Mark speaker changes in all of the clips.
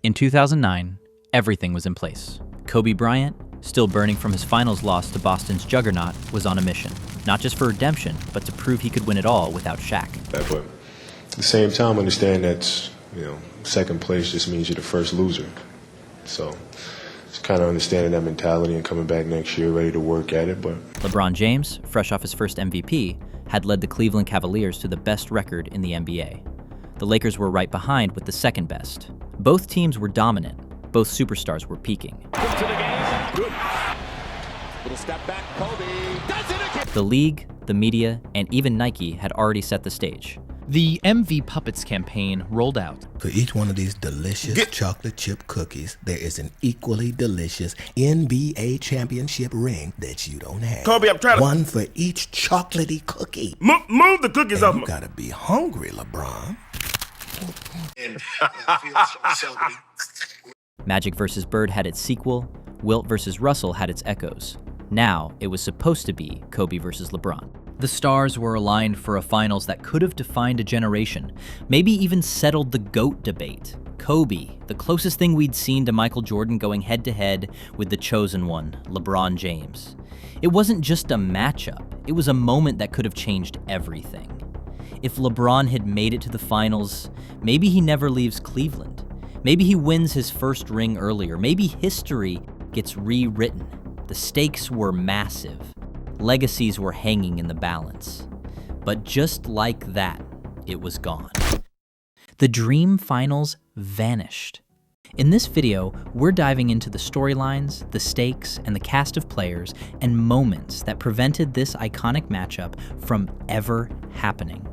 Speaker 1: In 2009, everything was in place. Kobe Bryant, still burning from his finals loss to Boston's juggernaut, was on a mission, not just for redemption, but to prove he could win it all without Shaq.
Speaker 2: But at the same time, understand that, second place just means you're the first loser. So just kind of understanding that mentality and coming back next year ready to work at it. But
Speaker 1: LeBron James, fresh off his first MVP, had led the Cleveland Cavaliers to the best record in the NBA. The Lakers were right behind with the second best. Both teams were dominant. Both superstars were peaking.
Speaker 3: Little step back, Kobe. Does it again.
Speaker 1: The league, the media, and even Nike had already set the stage. The MVPuppets campaign rolled out.
Speaker 4: For each one of these delicious chocolate chip cookies, there is an equally delicious NBA championship ring that you don't have.
Speaker 5: Kobe, I'm trying to...
Speaker 4: One for each chocolatey cookie.
Speaker 5: Move the cookies up.
Speaker 4: You gotta be hungry, LeBron.
Speaker 1: Magic vs. Bird had its sequel. Wilt vs. Russell had its echoes. Now, it was supposed to be Kobe vs. LeBron. The stars were aligned for a finals that could have defined a generation, maybe even settled the GOAT debate. Kobe, the closest thing we'd seen to Michael Jordan going head-to-head with the chosen one, LeBron James. It wasn't just a matchup, it was a moment that could have changed everything. If LeBron had made it to the finals, maybe he never leaves Cleveland. Maybe he wins his first ring earlier. Maybe history gets rewritten. The stakes were massive. Legacies were hanging in the balance. But just like that, it was gone. The dream finals vanished. In this video, we're diving into the storylines, the stakes, and the cast of players and moments that prevented this iconic matchup from ever happening.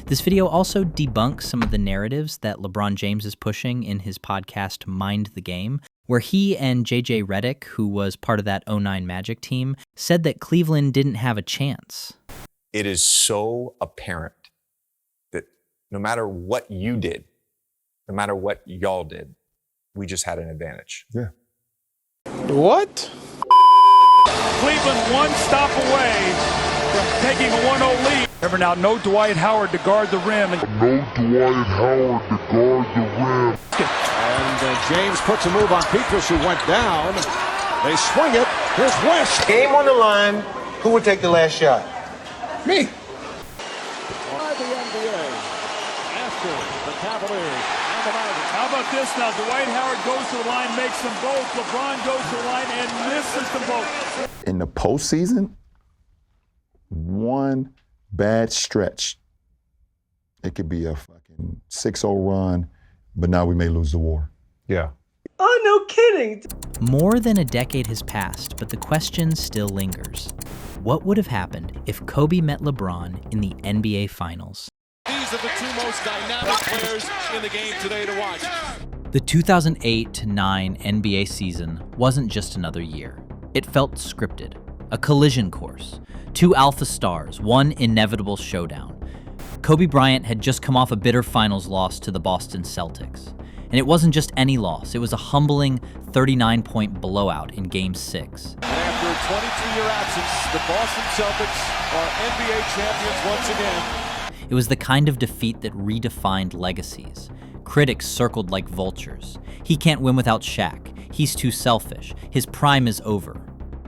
Speaker 1: This video also debunks some of the narratives that LeBron James is pushing in his podcast Mind the Game, where he and JJ Redick, who was part of that 09 Magic team, said that Cleveland didn't have a chance.
Speaker 6: It is so apparent that no matter what you did, no matter what y'all did, we just had an advantage.
Speaker 5: Yeah.
Speaker 3: What?
Speaker 7: Cleveland one stop away from taking a 1-0 lead. Remember now, no Dwight Howard to guard the rim.
Speaker 8: And James puts a move on Petrus, who went down. They swing it. Here's West.
Speaker 9: Game on the line. Who would take the last shot?
Speaker 8: Me.
Speaker 3: By the NBA after the Cavaliers and the Magic.
Speaker 7: How about this now? Dwight Howard goes to the line, makes them both. LeBron goes to the line and misses them both.
Speaker 10: In the postseason, one bad stretch, it could be a fucking 6-0 run, but now we may lose the war.
Speaker 5: Yeah.
Speaker 11: Oh, no kidding.
Speaker 1: More than a decade has passed, but the question still lingers. What would have happened if Kobe met LeBron in the NBA Finals?
Speaker 3: These are the two most dynamic players in the game today to watch.
Speaker 1: The 2008-9 NBA season wasn't just another year. It felt scripted, a collision course, two alpha stars, one inevitable showdown. Kobe Bryant had just come off a bitter finals loss to the Boston Celtics. And it wasn't just any loss, it was a humbling 39-point blowout in Game 6.
Speaker 3: And after a 22-year absence, the Boston Celtics are NBA champions once again.
Speaker 1: It was the kind of defeat that redefined legacies. Critics circled like vultures. He can't win without Shaq. He's too selfish. His prime is over.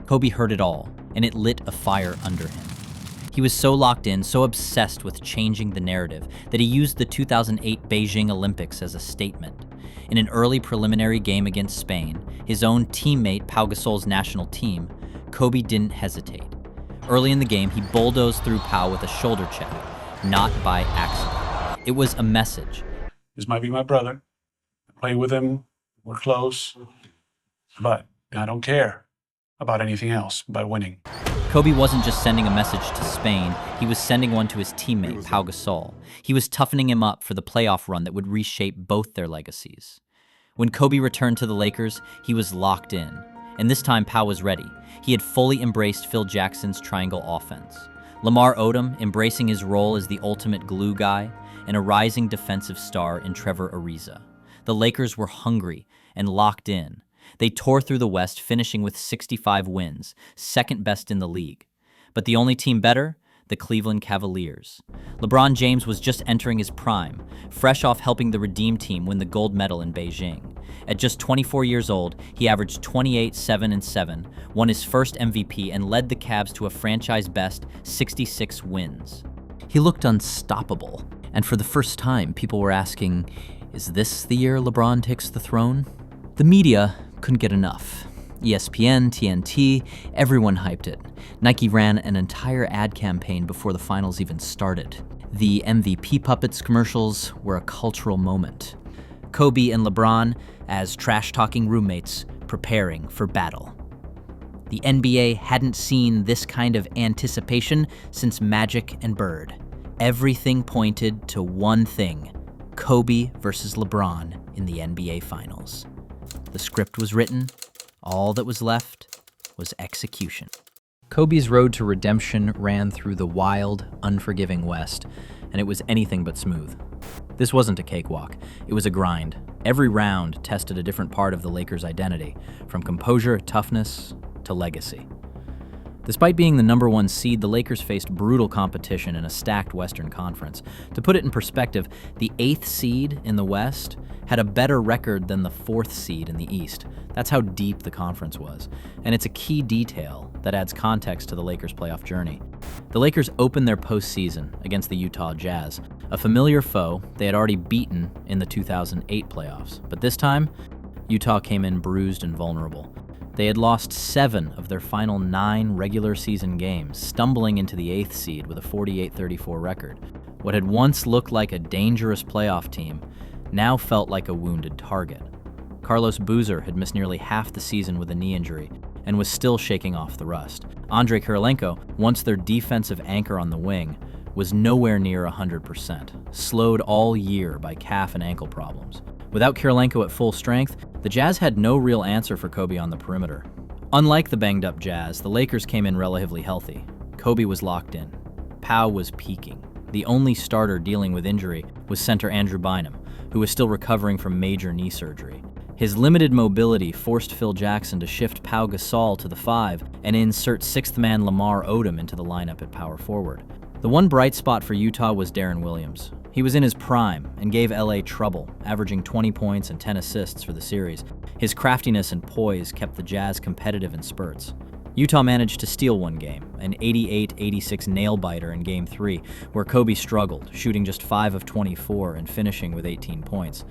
Speaker 1: Kobe heard it all, and it lit a fire under him. He was so locked in, so obsessed with changing the narrative, that he used the 2008 Beijing Olympics as a statement. In an early preliminary game against Spain, his own teammate Pau Gasol's national team, Kobe didn't hesitate. Early in the game, he bulldozed through Pau with a shoulder check, not by accident. It was a message.
Speaker 7: This might be my brother. I play with him. We're close. But I don't care about anything else but winning.
Speaker 1: Kobe wasn't just sending a message to Spain, he was sending one to his teammate, Pau Gasol. He was toughening him up for the playoff run that would reshape both their legacies. When Kobe returned to the Lakers, he was locked in. And this time, Pau was ready. He had fully embraced Phil Jackson's triangle offense. Lamar Odom embracing his role as the ultimate glue guy, and a rising defensive star in Trevor Ariza. The Lakers were hungry and locked in. They tore through the West, finishing with 65 wins, second best in the league. But the only team better? The Cleveland Cavaliers. LeBron James was just entering his prime, fresh off helping the Redeem team win the gold medal in Beijing. At just 24 years old, he averaged 28, 7, and 7, won his first MVP, and led the Cavs to a franchise-best 66 wins. He looked unstoppable, and for the first time, people were asking, is this the year LeBron takes the throne? The media couldn't get enough. ESPN, TNT, everyone hyped it. Nike ran an entire ad campaign before the finals even started. The MVPuppets commercials were a cultural moment. Kobe and LeBron as trash-talking roommates preparing for battle. The NBA hadn't seen this kind of anticipation since Magic and Bird. Everything pointed to one thing: Kobe versus LeBron in the NBA Finals. The script was written. All that was left was execution. Kobe's road to redemption ran through the wild, unforgiving West, and it was anything but smooth. This wasn't a cakewalk. It was a grind. Every round tested a different part of the Lakers' identity, from composure, toughness, to legacy. Despite being the number 1 seed, the Lakers faced brutal competition in a stacked Western Conference. To put it in perspective, the 8th seed in the West had a better record than the 4th seed in the East. That's how deep the conference was. And it's a key detail that adds context to the Lakers' playoff journey. The Lakers opened their postseason against the Utah Jazz, a familiar foe they had already beaten in the 2008 playoffs. But this time, Utah came in bruised and vulnerable. They had lost 7 of their final 9 regular season games, stumbling into the 8th seed with a 48-34 record. What had once looked like a dangerous playoff team now felt like a wounded target. Carlos Boozer had missed nearly half the season with a knee injury and was still shaking off the rust. Andrei Kirilenko, once their defensive anchor on the wing, was nowhere near 100%, slowed all year by calf and ankle problems. Without Kirilenko at full strength, the Jazz had no real answer for Kobe on the perimeter. Unlike the banged-up Jazz, the Lakers came in relatively healthy. Kobe was locked in. Pau was peaking. The only starter dealing with injury was center Andrew Bynum, who was still recovering from major knee surgery. His limited mobility forced Phil Jackson to shift Pau Gasol to the 5 and insert 6th man Lamar Odom into the lineup at power forward. The one bright spot for Utah was Deron Williams. He was in his prime and gave LA trouble, averaging 20 points and 10 assists for the series. His craftiness and poise kept the Jazz competitive in spurts. Utah managed to steal one game, an 88-86 nail-biter in Game 3, where Kobe struggled, shooting just 5 of 24 and finishing with 18 points.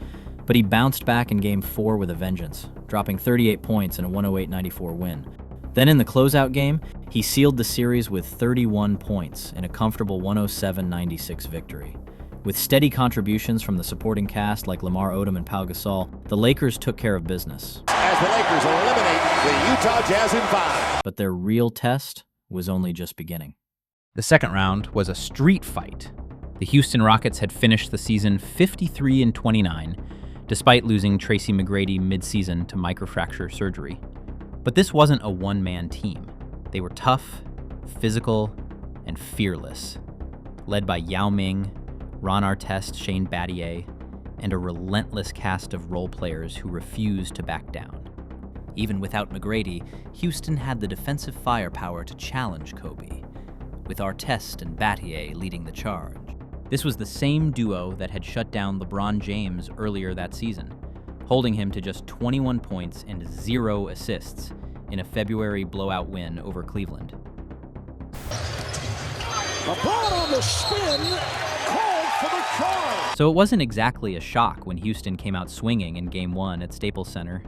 Speaker 1: But he bounced back in Game 4 with a vengeance, dropping 38 points in a 108-94 win. Then in the closeout game, he sealed the series with 31 points in a comfortable 107-96 victory. With steady contributions from the supporting cast like Lamar Odom and Pau Gasol, the Lakers took care of business.
Speaker 3: As the Lakers eliminate the Utah Jazz in 5.
Speaker 1: But their real test was only just beginning.
Speaker 5: The second round was a street fight. The Houston Rockets had finished the season 53-29, despite losing Tracy McGrady mid-season to microfracture surgery. But this wasn't a one-man team. They were tough, physical, and fearless, led by Yao Ming, Ron Artest, Shane Battier, and a relentless cast of role players who refused to back down. Even without McGrady, Houston had the defensive firepower to challenge Kobe, with Artest and Battier leading the charge. This was the same duo that had shut down LeBron James earlier that season, holding him to just 21 points and 0 assists in a February blowout win over Cleveland.
Speaker 8: LeBron on the spin, called for the charge.
Speaker 5: So it wasn't exactly a shock when Houston came out swinging in Game 1 at Staples Center,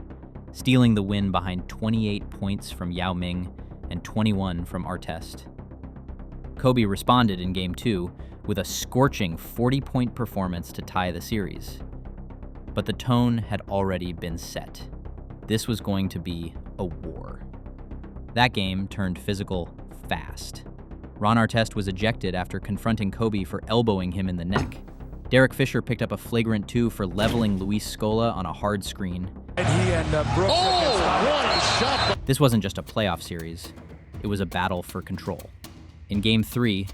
Speaker 5: stealing the win behind 28 points from Yao Ming and 21 from Artest. Kobe responded in Game 2 with a scorching 40-point performance to tie the series. But the tone had already been set. This was going to be a war. That game turned physical fast. Ron Artest was ejected after confronting Kobe for elbowing him in the neck. Derek Fisher picked up a flagrant 2 for leveling Luis Scola on a hard screen.
Speaker 3: And he and Brooks. What a shot!
Speaker 5: This wasn't just a playoff series. It was a battle for control. In Game 3,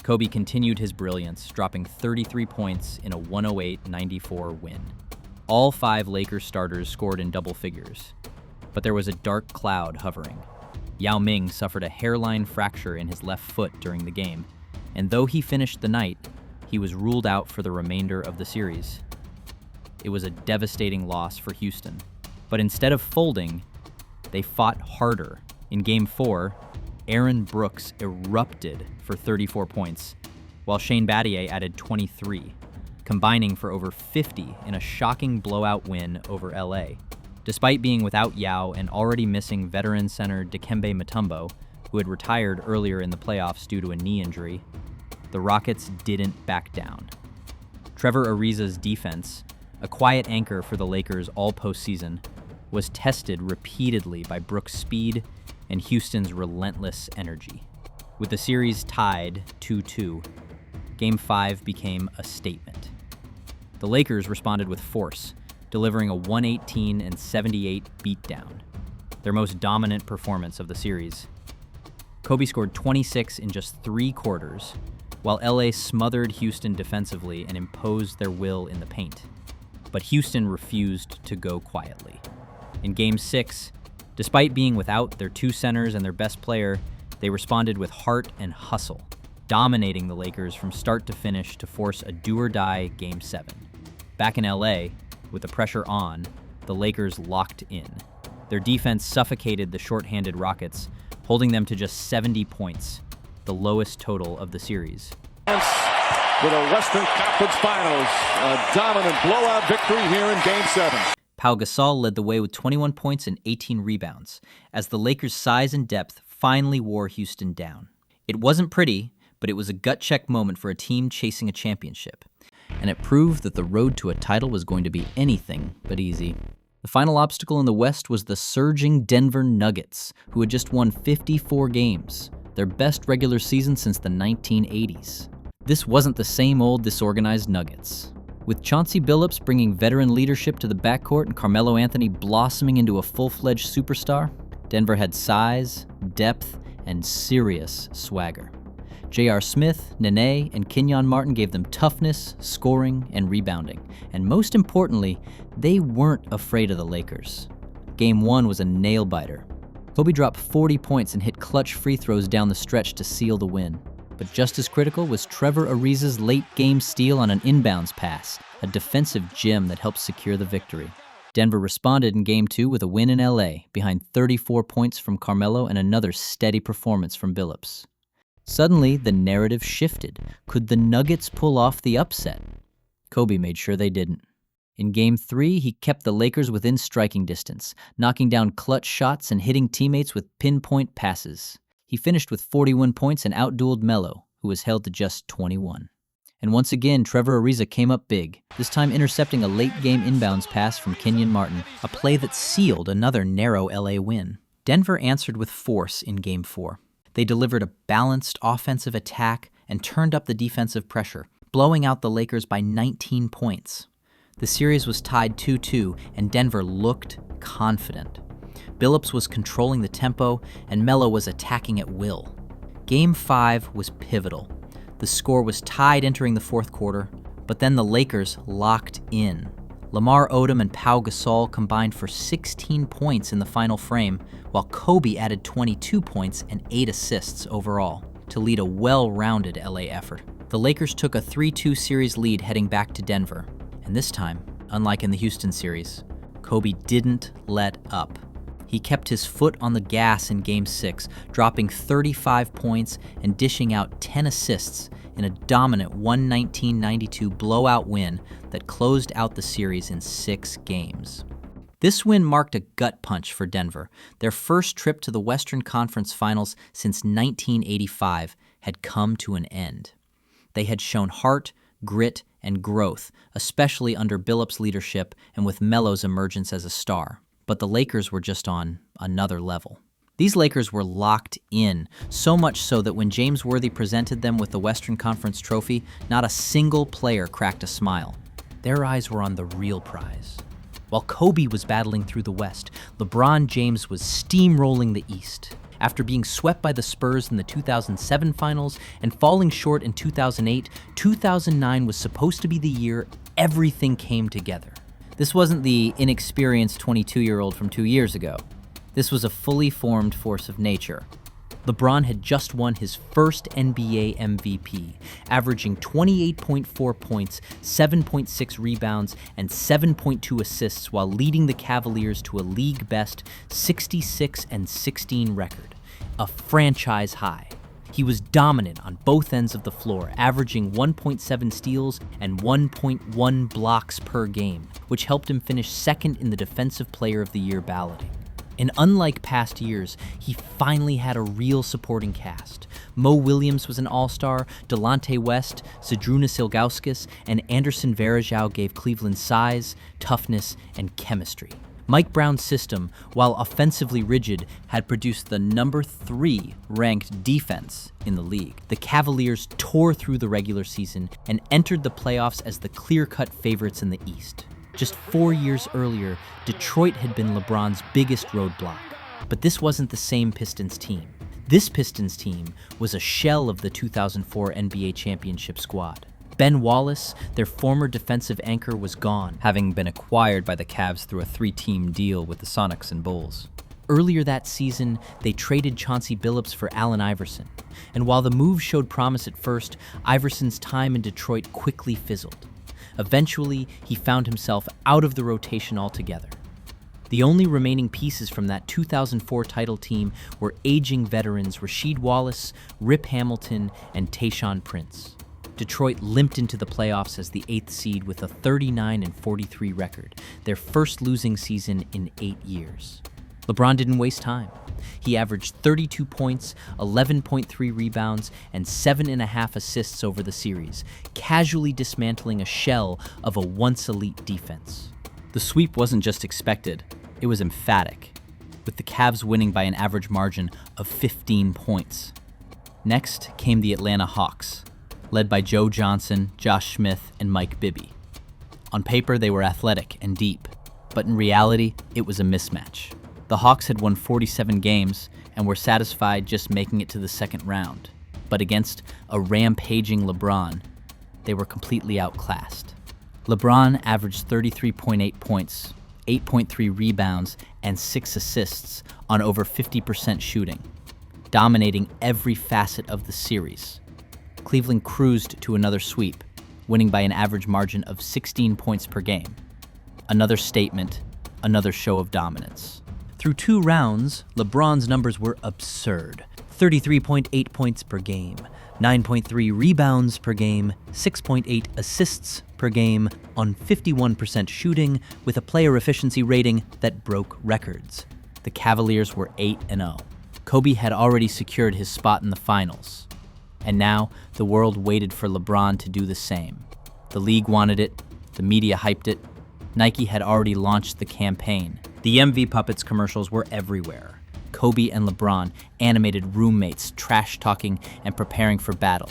Speaker 5: Kobe continued his brilliance, dropping 33 points in a 108-94 win. All 5 Lakers starters scored in double figures, but there was a dark cloud hovering. Yao Ming suffered a hairline fracture in his left foot during the game, and though he finished the night, he was ruled out for the remainder of the series. It was a devastating loss for Houston,
Speaker 1: But instead of folding, they fought harder. In Game 4, Aaron Brooks erupted for 34 points, while Shane Battier added 23, combining for over 50 in a shocking blowout win over LA. Despite being without Yao and already missing veteran center Dikembe Mutombo, who had retired earlier in the playoffs due to a knee injury, the Rockets didn't back down. Trevor Ariza's defense, a quiet anchor for the Lakers all postseason, was tested repeatedly by Brooks' speed and Houston's relentless energy. With the series tied 2-2, Game 5 became a statement. The Lakers responded with force, delivering a 118-78 beatdown, their most dominant performance of the series. Kobe scored 26 in just 3 quarters, while LA smothered Houston defensively and imposed their will in the paint. But Houston refused to go quietly. In Game 6, despite being without their 2 centers and their best player, they responded with heart and hustle, dominating the Lakers from start to finish to force a do-or-die Game 7. Back in LA, with the pressure on, the Lakers locked in. Their defense suffocated the short-handed Rockets, holding them to just 70 points, the lowest total of the series.
Speaker 3: For the Western Conference Finals, a dominant blowout victory here in Game 7.
Speaker 1: Pau Gasol led the way with 21 points and 18 rebounds, as the Lakers' size and depth finally wore Houston down. It wasn't pretty, but it was a gut-check moment for a team chasing a championship, and it proved that the road to a title was going to be anything but easy. The final obstacle in the West was the surging Denver Nuggets, who had just won 54 games, their best regular season since the 1980s. This wasn't the same old disorganized Nuggets. With Chauncey Billups bringing veteran leadership to the backcourt and Carmelo Anthony blossoming into a full-fledged superstar, Denver had size, depth, and serious swagger. J.R. Smith, Nene, and Kenyon Martin gave them toughness, scoring, and rebounding. And most importantly, they weren't afraid of the Lakers. Game 1 was a nail-biter. Kobe dropped 40 points and hit clutch free throws down the stretch to seal the win. But just as critical was Trevor Ariza's late-game steal on an inbounds pass, a defensive gem that helped secure the victory. Denver responded in Game 2 with a win in LA, behind 34 points from Carmelo and another steady performance from Billups. Suddenly, the narrative shifted. Could the Nuggets pull off the upset? Kobe made sure they didn't. In Game 3, he kept the Lakers within striking distance, knocking down clutch shots and hitting teammates with pinpoint passes. He finished with 41 points and outdueled Melo, who was held to just 21. And once again, Trevor Ariza came up big, this time intercepting a late-game inbounds pass from Kenyon Martin, a play that sealed another narrow LA win. Denver answered with force in Game 4. They delivered a balanced offensive attack and turned up the defensive pressure, blowing out the Lakers by 19 points. The series was tied 2-2, and Denver looked confident. Billups was controlling the tempo, and Melo was attacking at will. Game 5 was pivotal. The score was tied entering the fourth quarter, but then the Lakers locked in. Lamar Odom and Pau Gasol combined for 16 points in the final frame, while Kobe added 22 points and 8 assists overall to lead a well-rounded LA effort. The Lakers took a 3-2 series lead heading back to Denver, and this time, unlike in the Houston series, Kobe didn't let up. He kept his foot on the gas in Game 6, dropping 35 points and dishing out 10 assists in a dominant 119-92 blowout win that closed out the series in 6 games. This win marked a gut punch for Denver. Their first trip to the Western Conference Finals since 1985 had come to an end. They had shown heart, grit, and growth, especially under Billups' leadership and with Melo's emergence as a star. But the Lakers were just on another level. These Lakers were locked in, so much so that when James Worthy presented them with the Western Conference trophy, not a single player cracked a smile. Their eyes were on the real prize. While Kobe was battling through the West, LeBron James was steamrolling the East. After being swept by the Spurs in the 2007 finals and falling short in 2008, 2009 was supposed to be the year everything came together. This wasn't the inexperienced 22-year-old from 2 years ago. This was a fully formed force of nature. LeBron had just won his first NBA MVP, averaging 28.4 points, 7.6 rebounds, and 7.2 assists while leading the Cavaliers to a league-best 66-16 record, a franchise high. He was dominant on both ends of the floor, averaging 1.7 steals and 1.1 blocks per game, which helped him finish second in the Defensive Player of the Year balloting. And unlike past years, he finally had a real supporting cast. Mo Williams was an all-star, Delonte West, Zydrunas Ilgauskas, and Anderson Varejao gave Cleveland size, toughness, and chemistry. Mike Brown's system, while offensively rigid, had produced the number 3 ranked defense in the league. The Cavaliers tore through the regular season and entered the playoffs as the clear-cut favorites in the East. Just 4 years earlier, Detroit had been LeBron's biggest roadblock. But this wasn't the same Pistons team. This Pistons team was a shell of the 2004 NBA championship squad. Ben Wallace, their former defensive anchor, was gone, having been acquired by the Cavs through a 3-team deal with the Sonics and Bulls. Earlier that season, they traded Chauncey Billups for Allen Iverson. And while the move showed promise at first, Iverson's time in Detroit quickly fizzled. Eventually, he found himself out of the rotation altogether. The only remaining pieces from that 2004 title team were aging veterans Rasheed Wallace, Rip Hamilton, and Tayshaun Prince. Detroit limped into the playoffs as the 8th seed with a 39-43 record, their first losing season in 8 years. LeBron didn't waste time. He averaged 32 points, 11.3 rebounds, and 7.5 assists over the series, casually dismantling a shell of a once-elite defense. The sweep wasn't just expected, it was emphatic, with the Cavs winning by an average margin of 15 points. Next came the Atlanta Hawks, led by Joe Johnson, Josh Smith, and Mike Bibby. On paper, they were athletic and deep, but in reality, it was a mismatch. The Hawks had won 47 games and were satisfied just making it to the second round. But against a rampaging LeBron, they were completely outclassed. LeBron averaged 33.8 points, 8.3 rebounds, and 6 assists on over 50% shooting, dominating every facet of the series. Cleveland cruised to another sweep, winning by an average margin of 16 points per game. Another statement, another show of dominance. Through 2 rounds, LeBron's numbers were absurd. 33.8 points per game, 9.3 rebounds per game, 6.8 assists per game on 51% shooting with a player efficiency rating that broke records. The Cavaliers were 8-0. Kobe had already secured his spot in the finals. And now, the world waited for LeBron to do the same. The league wanted it, the media hyped it, Nike had already launched the campaign. The MVPuppets commercials were everywhere. Kobe and LeBron, animated roommates, trash-talking and preparing for battle.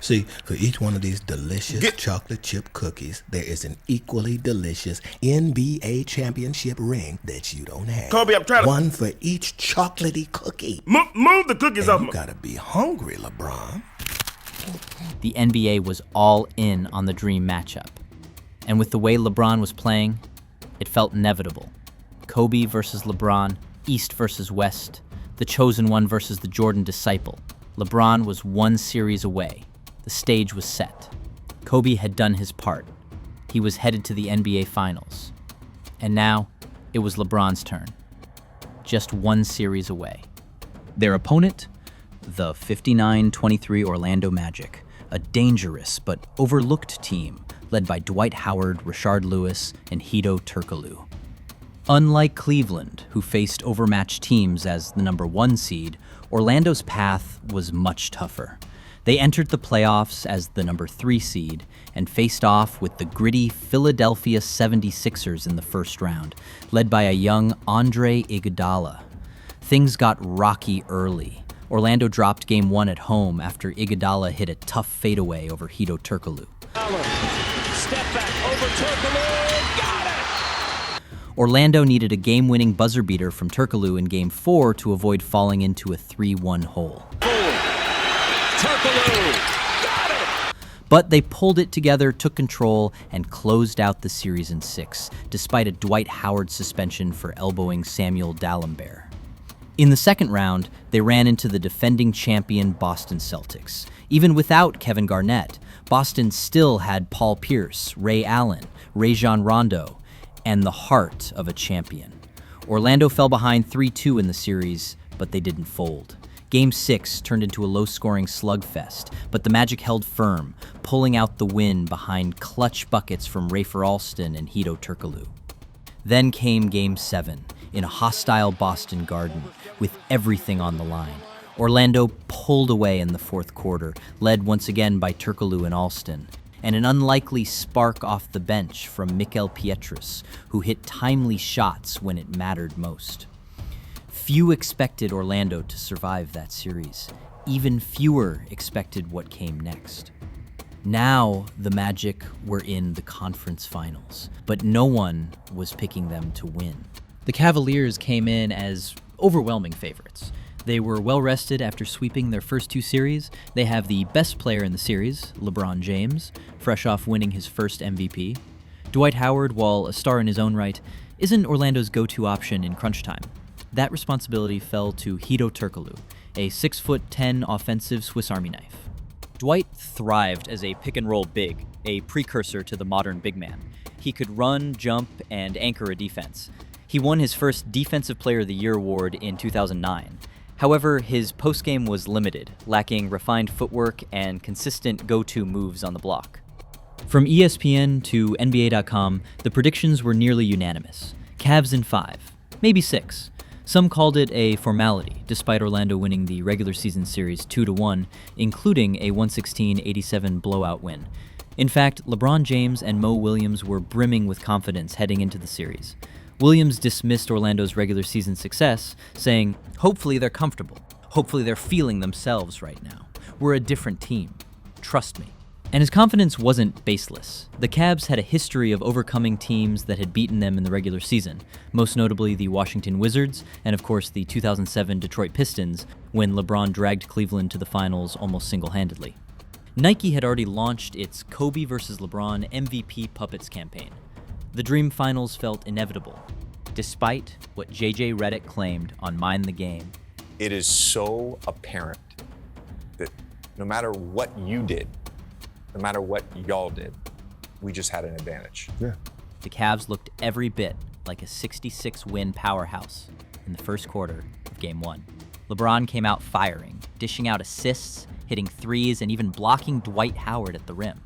Speaker 4: See, for each one of these delicious chocolate chip cookies, there is an equally delicious NBA championship ring that you don't have.
Speaker 12: Kobe, I'm trying to...
Speaker 4: One for each chocolatey cookie.
Speaker 12: Move the cookies off.
Speaker 4: You gotta be hungry, LeBron.
Speaker 1: The NBA was all in on the dream matchup. And with the way LeBron was playing, it felt inevitable. Kobe versus LeBron, East versus West, the chosen one versus the Jordan disciple. LeBron was one series away. The stage was set. Kobe had done his part. He was headed to the NBA Finals. And now, it was LeBron's turn. Just one series away. Their opponent? The 59-23 Orlando Magic, a dangerous but overlooked team led by Dwight Howard, Rashard Lewis, and Hedo Turkoglu. Unlike Cleveland, who faced overmatched teams as the number 1 seed, Orlando's path was much tougher. They entered the playoffs as the number 3 seed and faced off with the gritty Philadelphia 76ers in the first round, led by a young Andre Iguodala. Things got rocky early. Orlando dropped Game 1 at home after Iguodala hit a tough fadeaway over Hedo Turkoglu.
Speaker 3: Step back over Turkoglu. Got it!
Speaker 1: Orlando needed a game-winning buzzer beater from Turkoglu in Game 4 to avoid falling into a 3-1 hole.
Speaker 3: Turkoglu. Got it!
Speaker 1: But they pulled it together, took control, and closed out the series in 6, despite a Dwight Howard suspension for elbowing Samuel D'Alembert. In the second round, they ran into the defending champion Boston Celtics. Even without Kevin Garnett, Boston still had Paul Pierce, Ray Allen, Rajon Rondo, and the heart of a champion. Orlando fell behind 3-2 in the series, but they didn't fold. Game 6 turned into a low-scoring slugfest, but the Magic held firm, pulling out the win behind clutch buckets from Rafer Alston and Hedo Turkoglu. Then came Game 7, in a hostile Boston Garden, with everything on the line. Orlando pulled away in the fourth quarter, led once again by Turkoglu and Alston, and an unlikely spark off the bench from Mikael Pietrus, who hit timely shots when it mattered most. Few expected Orlando to survive that series. Even fewer expected what came next. Now, the Magic were in the conference finals, but no one was picking them to win.
Speaker 5: The Cavaliers came in as overwhelming favorites. They were well-rested after sweeping their first 2 series. They have the best player in the series, LeBron James, fresh off winning his first MVP. Dwight Howard, while a star in his own right, isn't Orlando's go-to option in crunch time. That responsibility fell to Hedo Turkoglu, a 6'10" offensive Swiss Army knife. Dwight thrived as a pick-and-roll big, a precursor to the modern big man. He could run, jump, and anchor a defense. He won his first Defensive Player of the Year award in 2009. However, his postgame was limited, lacking refined footwork and consistent go-to moves on the block. From ESPN to NBA.com, the predictions were nearly unanimous. Cavs in 5, maybe 6. Some called it a formality, despite Orlando winning the regular season series 2-1, including a 116-87 blowout win. In fact, LeBron James and Mo Williams were brimming with confidence heading into the series. Williams dismissed Orlando's regular season success, saying, "Hopefully they're comfortable. Hopefully they're feeling themselves right now. We're a different team. Trust me." And his confidence wasn't baseless. The Cavs had a history of overcoming teams that had beaten them in the regular season, most notably the Washington Wizards, and of course the 2007 Detroit Pistons, when LeBron dragged Cleveland to the finals almost single-handedly. Nike had already launched its Kobe vs. LeBron MVPuppets campaign. The Dream Finals felt inevitable, despite what JJ Redick claimed on Mind the Game.
Speaker 6: It is so apparent that no matter what you did, no matter what y'all did, we just had an advantage.
Speaker 10: Yeah.
Speaker 1: The Cavs looked every bit like a 66-win powerhouse in the first quarter of Game 1. LeBron came out firing, dishing out assists, hitting threes, and even blocking Dwight Howard at the rim.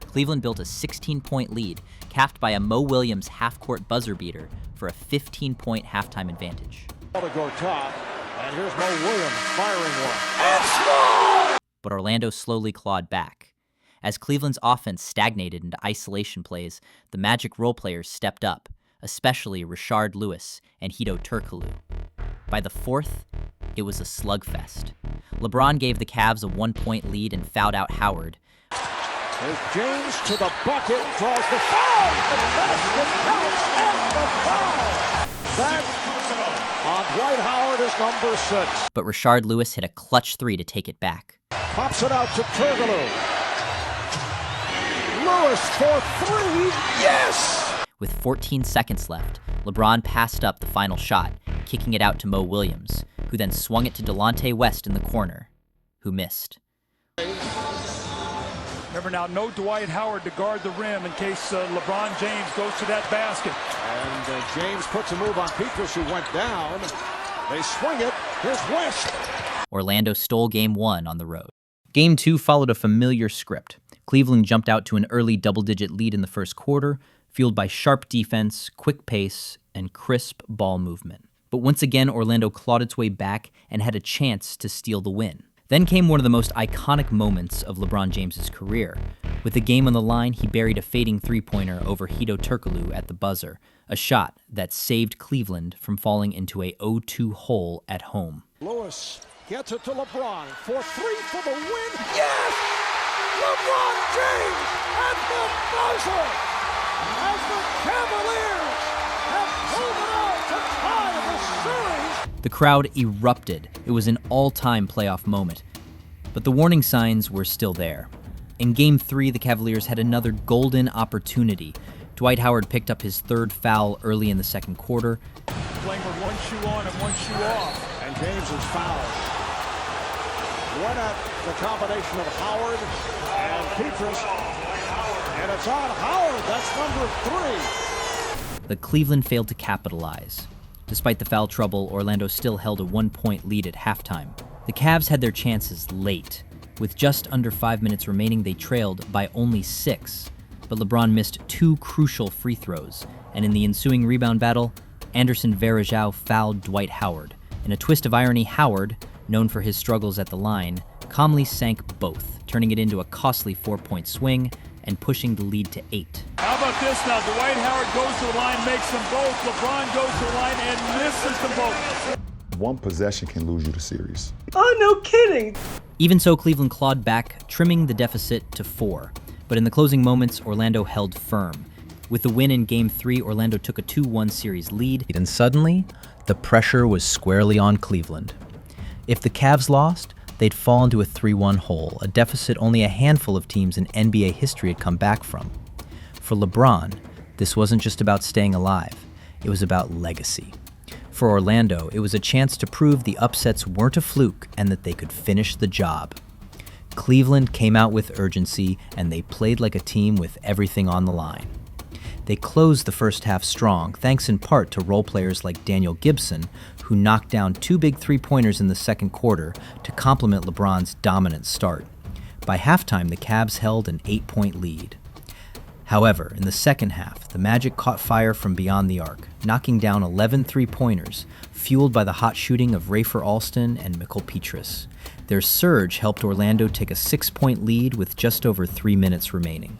Speaker 1: Cleveland built a 16-point lead, capped by a Mo Williams half-court buzzer beater for a 15-point halftime advantage.
Speaker 8: To go top, and here's Mo Williams firing one. And score!
Speaker 1: But Orlando slowly clawed back. As Cleveland's offense stagnated into isolation plays, the Magic role players stepped up, especially Rashard Lewis and Hedo Turkoglu. By the fourth, it was a slugfest. LeBron gave the Cavs a 1-point lead and fouled out Howard.
Speaker 8: There's James to the bucket, draws the foul, the basket counts, and the foul. That on Dwight Howard is number 6.
Speaker 1: But Rashard Lewis hit a clutch 3 to take it back.
Speaker 8: Pops it out to Turkoglu. Lewis for 3, yes!
Speaker 1: With 14 seconds left, LeBron passed up the final shot, kicking it out to Mo Williams, who then swung it to Delonte West in the corner, who missed.
Speaker 12: Remember now, no Dwight Howard to guard the rim in case LeBron James goes to that basket.
Speaker 8: And James puts a move on Pietrus, who went down. They swing it. Here's West.
Speaker 1: Orlando stole Game 1 on the road. Game 2 followed a familiar script. Cleveland jumped out to an early double-digit lead in the first quarter, fueled by sharp defense, quick pace, and crisp ball movement. But once again, Orlando clawed its way back and had a chance to steal the win. Then came one of the most iconic moments of LeBron James's career. With the game on the line, he buried a fading three-pointer over Hedo Turkoglu at the buzzer, a shot that saved Cleveland from falling into a 0-2 hole at home.
Speaker 8: Lewis gets it to LeBron for 3 for the win. Yes! LeBron James at the buzzer as the Cavaliers have pulled it out to tie the series.
Speaker 1: The crowd erupted. It was an all-time playoff moment. But the warning signs were still there. In Game 3, the Cavaliers had another golden opportunity. Dwight Howard picked up his third foul early in the second quarter.
Speaker 12: playing with one shoe on and one shoe off.
Speaker 8: And James is fouled. Went at the combination of Howard and Petrus. And it's on Howard. That's number 3.
Speaker 1: But Cleveland failed to capitalize. Despite the foul trouble, Orlando still held a 1-point lead at halftime. The Cavs had their chances late. With just under 5 minutes remaining, they trailed by only 6. But LeBron missed 2 crucial free throws, and in the ensuing rebound battle, Anderson Varejao fouled Dwight Howard. In a twist of irony, Howard, known for his struggles at the line, calmly sank both, turning it into a costly 4-point swing and pushing the lead to 8.
Speaker 12: How about this now? Dwight Howard goes to the line, makes them both. LeBron goes to the line and misses them both.
Speaker 10: One possession can lose you the series.
Speaker 11: Oh, no kidding.
Speaker 1: Even so, Cleveland clawed back, trimming the deficit to 4. But in the closing moments, Orlando held firm. With the win in Game 3, Orlando took a 2-1 series lead.
Speaker 5: And suddenly, the pressure was squarely on Cleveland. If the Cavs lost, they'd fall into a 3-1 hole, a deficit only a handful of teams in NBA history had come back from. For LeBron, this wasn't just about staying alive, it was about legacy. For Orlando, it was a chance to prove the upsets weren't a fluke and that they could finish the job. Cleveland came out with urgency, and they played like a team with everything on the line. They closed the first half strong, thanks in part to role players like Daniel Gibson, who knocked down 2 big three-pointers in the second quarter to complement LeBron's dominant start. By halftime, the Cavs held an 8-point lead. However, in the second half, the Magic caught fire from beyond the arc, knocking down 11 three-pointers, fueled by the hot shooting of Rafer Alston and Mikal Petrus. Their surge helped Orlando take a 6-point lead with just over 3 minutes remaining.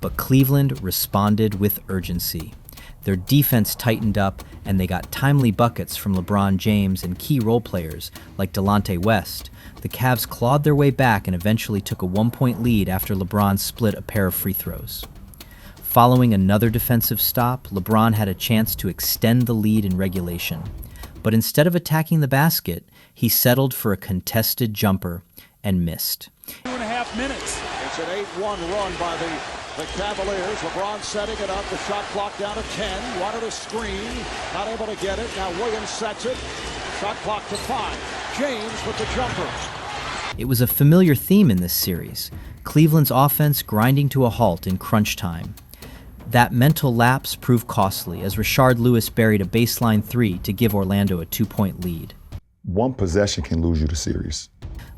Speaker 5: But Cleveland responded with urgency. Their defense tightened up, and they got timely buckets from LeBron James and key role players like Delonte West. The Cavs clawed their way back and eventually took a 1-point lead after LeBron split a pair of free throws. Following another defensive stop, LeBron had a chance to extend the lead in regulation. But instead of attacking the basket, he settled for a contested jumper and missed.
Speaker 12: 2.5 minutes.
Speaker 8: It's an 8-1 run by the Cavaliers. LeBron setting it up. The shot clock down to 10. Wanted a screen. Not able to get it. Now Williams sets it. Shot clock to 5. James with the jumper.
Speaker 1: It was a familiar theme in this series. Cleveland's offense grinding to a halt in crunch time. That mental lapse proved costly as Rashard Lewis buried a baseline 3 to give Orlando a 2-point lead.
Speaker 10: One possession can lose you the series.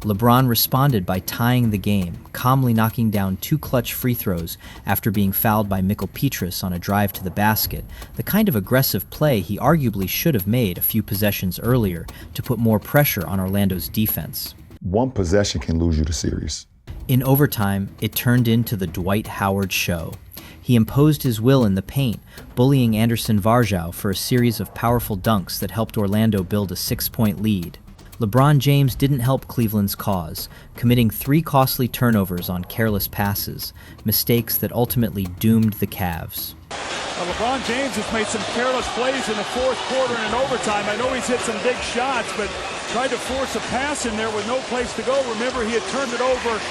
Speaker 1: LeBron responded by tying the game, calmly knocking down 2 clutch free throws after being fouled by Mikal Petrus on a drive to the basket, the kind of aggressive play he arguably should have made a few possessions earlier to put more pressure on Orlando's defense.
Speaker 10: One possession can lose you the series.
Speaker 1: In overtime, it turned into the Dwight Howard show. He imposed his will in the paint, bullying Anderson Varejao for a series of powerful dunks that helped Orlando build a 6-point lead. LeBron James didn't help Cleveland's cause, committing 3 costly turnovers on careless passes, mistakes that ultimately doomed the Cavs.
Speaker 12: LeBron James has made some careless plays in the fourth quarter and in overtime. I know he's hit some big shots, but tried to force a pass in there with no place to go. Remember, he had turned it over,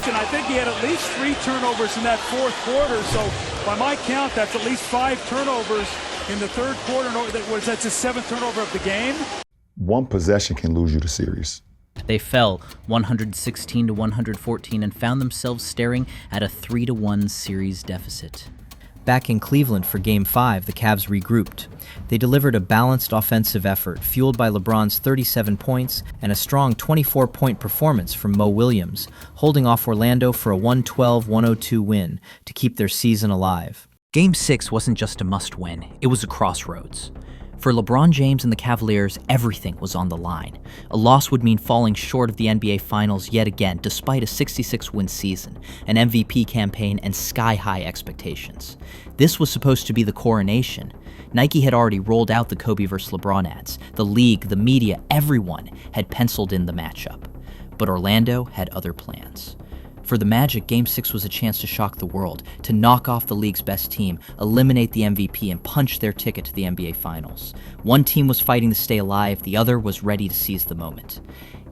Speaker 12: and I think he had at least 3 turnovers in that fourth quarter. So by my count, that's at least 5 turnovers in the third quarter. That's his 7th turnover of the game.
Speaker 10: One possession can lose you the series.
Speaker 5: They fell 116 to 114 and found themselves staring at a 3-1 series deficit.
Speaker 1: Back in Cleveland for Game 5, the Cavs regrouped. They delivered a balanced offensive effort, fueled by LeBron's 37 points and a strong 24-point performance from Mo Williams, holding off Orlando for a 112-102 win to keep their season alive.
Speaker 13: Game 6 wasn't just a must-win, it was a crossroads. For LeBron James and the Cavaliers, everything was on the line. A loss would mean falling short of the NBA Finals yet again, despite a 66-win season, an MVP campaign, and sky-high expectations. This was supposed to be the coronation. Nike had already rolled out the Kobe vs. LeBron ads. The league, the media, everyone had penciled in the matchup. But Orlando had other plans. For the Magic, Game 6 was a chance to shock the world, to knock off the league's best team, eliminate the MVP, and punch their ticket to the NBA Finals. One team was fighting to stay alive, the other was ready to seize the moment.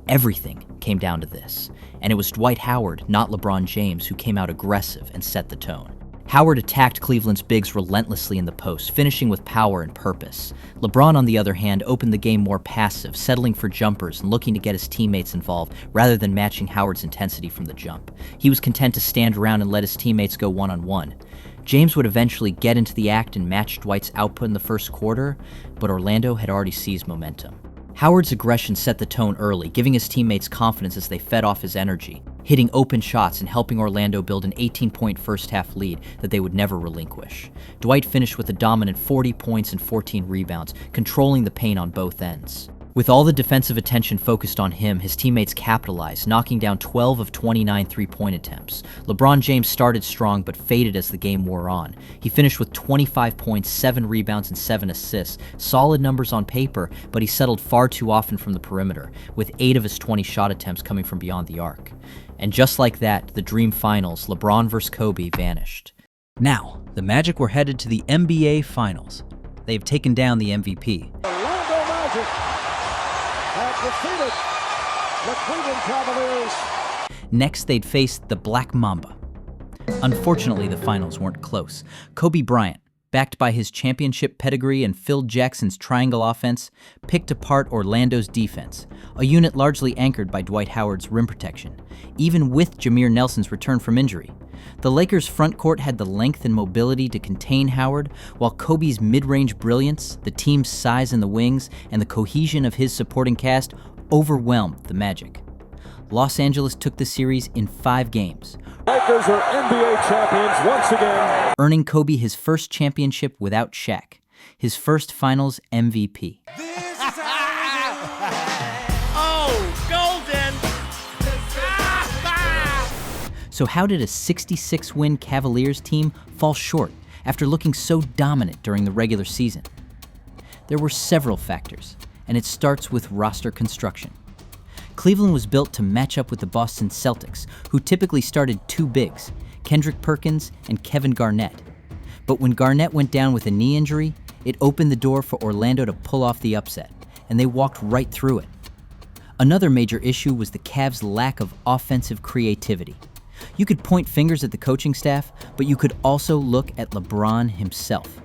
Speaker 13: Everything came down to this, and it was Dwight Howard, not LeBron James, who came out aggressive and set the tone. Howard attacked Cleveland's bigs relentlessly in the post, finishing with power and purpose. LeBron, on the other hand, opened the game more passive, settling for jumpers and looking to get his teammates involved rather than matching Howard's intensity from the jump. He was content to stand around and let his teammates go one-on-one. James would eventually get into the act and match Dwight's output in the first quarter, but Orlando had already seized momentum. Howard's aggression set the tone early, giving his teammates confidence as they fed off his energy, hitting open shots and helping Orlando build an 18-point first-half lead that they would never relinquish. Dwight finished with a dominant 40 points and 14 rebounds, controlling the paint on both ends. With all the defensive attention focused on him, his teammates capitalized, knocking down 12 of 29 three-point attempts. LeBron James started strong but faded as the game wore on. He finished with 25 points, 7 rebounds, and 7 assists. Solid numbers on paper, but he settled far too often from the perimeter, with 8 of his 20 shot attempts coming from beyond the arc. And just like that, the Dream Finals, LeBron vs. Kobe, vanished.
Speaker 5: Now, the Magic were headed to the NBA Finals. They have taken down the MVP.
Speaker 8: Orlando Magic have defeated the Cleveland Cavaliers.
Speaker 5: Next, they'd face the Black Mamba. Unfortunately, the finals weren't close. Kobe Bryant, backed by his championship pedigree and Phil Jackson's triangle offense, picked apart Orlando's defense, a unit largely anchored by Dwight Howard's rim protection, even with Jameer Nelson's return from injury. The Lakers' front court had the length and mobility to contain Howard, while Kobe's mid-range brilliance, the team's size in the wings, and the cohesion of his supporting cast overwhelmed the Magic. Los Angeles took the series in 5 games.
Speaker 8: Lakers are NBA champions once again,
Speaker 5: earning Kobe his first championship without Shaq, his first Finals MVP. So how did a 66-win Cavaliers team fall short after looking so dominant during the regular season? There were several factors, and it starts with roster construction. Cleveland was built to match up with the Boston Celtics, who typically started 2 bigs, Kendrick Perkins and Kevin Garnett. But when Garnett went down with a knee injury, it opened the door for Orlando to pull off the upset, and they walked right through it. Another major issue was the Cavs' lack of offensive creativity. You could point fingers at the coaching staff, but you could also look at LeBron himself.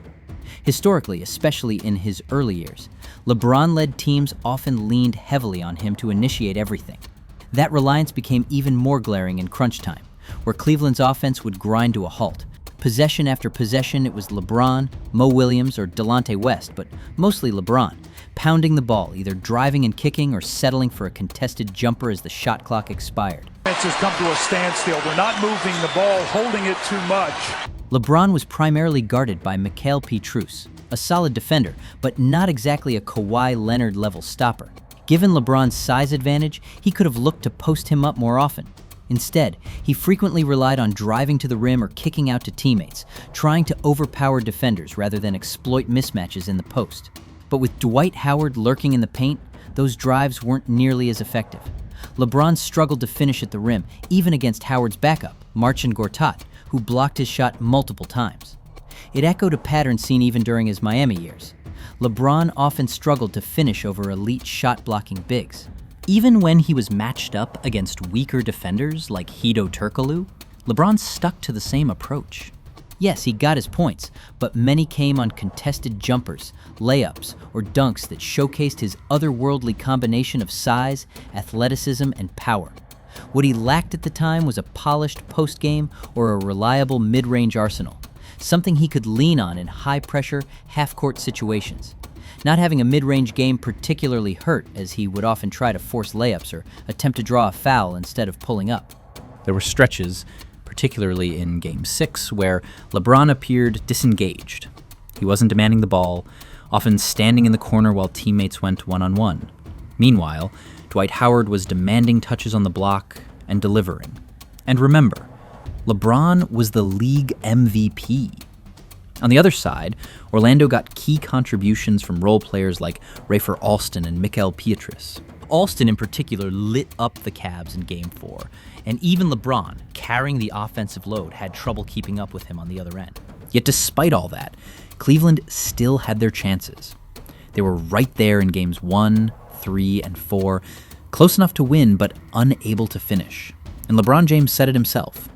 Speaker 5: Historically, especially in his early years, LeBron-led teams often leaned heavily on him to initiate everything. That reliance became even more glaring in crunch time, where Cleveland's offense would grind to a halt. Possession after possession, it was LeBron, Mo Williams, or Delonte West, but mostly LeBron, pounding the ball, either driving and kicking or settling for a contested jumper as the shot clock expired.
Speaker 12: Offense has come to a standstill. They're not moving the ball, holding it too much.
Speaker 5: LeBron was primarily guarded by Mikal Pietrus, a solid defender, but not exactly a Kawhi Leonard-level stopper. Given LeBron's size advantage, he could have looked to post him up more often. Instead, he frequently relied on driving to the rim or kicking out to teammates, trying to overpower defenders rather than exploit mismatches in the post. But with Dwight Howard lurking in the paint, those drives weren't nearly as effective. LeBron struggled to finish at the rim, even against Howard's backup, Marcin Gortat, who blocked his shot multiple times. It echoed a pattern seen even during his Miami years. LeBron often struggled to finish over elite shot-blocking bigs. Even when he was matched up against weaker defenders like Hedo Turkoglu, LeBron stuck to the same approach. Yes, he got his points, but many came on contested jumpers, layups, or dunks that showcased his otherworldly combination of size, athleticism, and power. What he lacked at the time was a polished post-game or a reliable mid-range arsenal, something he could lean on in high-pressure, half-court situations. Not having a mid-range game particularly hurt, as he would often try to force layups or attempt to draw a foul instead of pulling up.
Speaker 1: There were stretches, particularly in Game 6, where LeBron appeared disengaged. He wasn't demanding the ball, often standing in the corner while teammates went one-on-one. Meanwhile, Dwight Howard was demanding touches on the block and delivering. And remember, LeBron was the league MVP. On the other side, Orlando got key contributions from role players like Rafer Alston and Mikal Pietrus. Alston in particular lit up the Cavs in Game 4, and even LeBron, carrying the offensive load, had trouble keeping up with him on the other end. Yet despite all that, Cleveland still had their chances. They were right there in Games 1, 3, and 4, close enough to win but unable to finish. And LeBron James said it himself.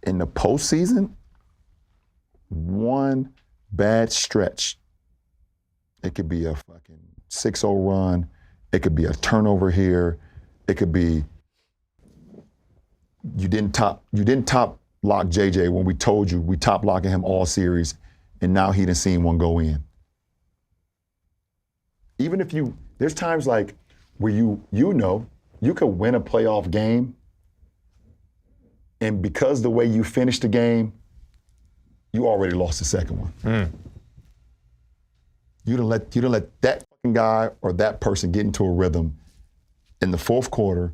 Speaker 10: In the postseason, one bad stretch. It could be a fucking 6-0 run. It could be a turnover here. It could be you didn't top lock JJ when we told you we top locking him all series, and now he done seen one go in. Even if there's times like where you could win a playoff game, and because the way you finished the game, you already lost the second one. You don't let that fucking guy or that person get into a rhythm in the fourth quarter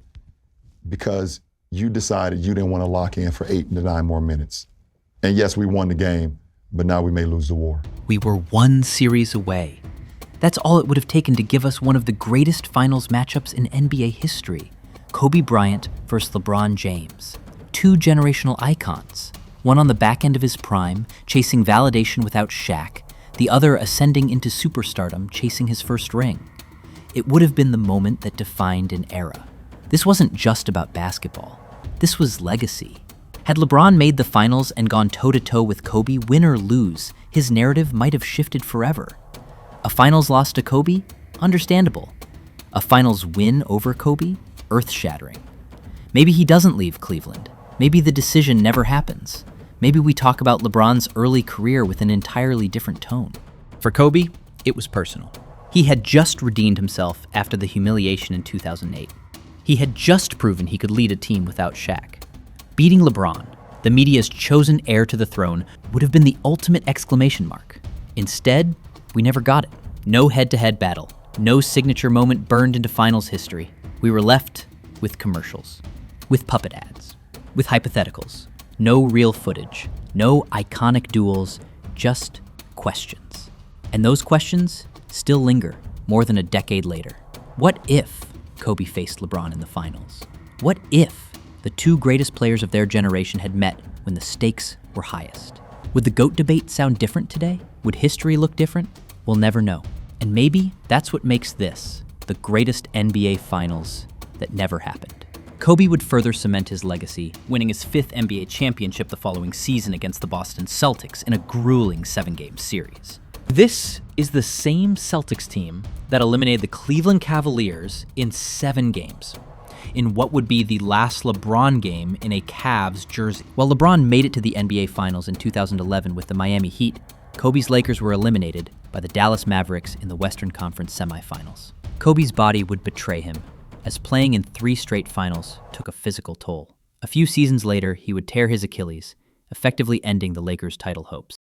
Speaker 10: because you decided you didn't want to lock in for 8 to 9 more minutes. And yes, we won the game, but now we may lose the war.
Speaker 13: We were one series away. That's all it would have taken to give us one of the greatest finals matchups in NBA history. Kobe Bryant versus LeBron James. 2 generational icons. One on the back end of his prime, chasing validation without Shaq. The other ascending into superstardom, chasing his first ring. It would have been the moment that defined an era. This wasn't just about basketball. This was legacy. Had LeBron made the finals and gone toe-to-toe with Kobe, win or lose, his narrative might have shifted forever. A finals loss to Kobe? Understandable. A finals win over Kobe? Earth-shattering. Maybe he doesn't leave Cleveland. Maybe the decision never happens. Maybe we talk about LeBron's early career with an entirely different tone.
Speaker 5: For Kobe, it was personal.
Speaker 13: He had just redeemed himself after the humiliation in 2008. He had just proven he could lead a team without Shaq. Beating LeBron, the media's chosen heir to the throne, would have been the ultimate exclamation mark. Instead, we never got it. No head-to-head battle. No signature moment burned into finals history. We were left with commercials. With puppet ads. With hypotheticals. No real footage. No iconic duels. Just questions. And those questions still linger more than a decade later. What if Kobe faced LeBron in the finals? What if the 2 greatest players of their generation had met when the stakes were highest? Would the GOAT debate sound different today? Would history look different? We'll never know. And maybe that's what makes this the greatest NBA finals that never happened. Kobe would further cement his legacy, winning his 5th NBA championship the following season against the Boston Celtics in a grueling 7-game series. This is the same Celtics team that eliminated the Cleveland Cavaliers in 7 games, in what would be the last LeBron game in a Cavs jersey. While LeBron made it to the NBA Finals in 2011 with the Miami Heat, Kobe's Lakers were eliminated by the Dallas Mavericks in the Western Conference semifinals. Kobe's body would betray him, as playing in 3 straight finals took a physical toll. A few seasons later, he would tear his Achilles, effectively ending the Lakers' title hopes.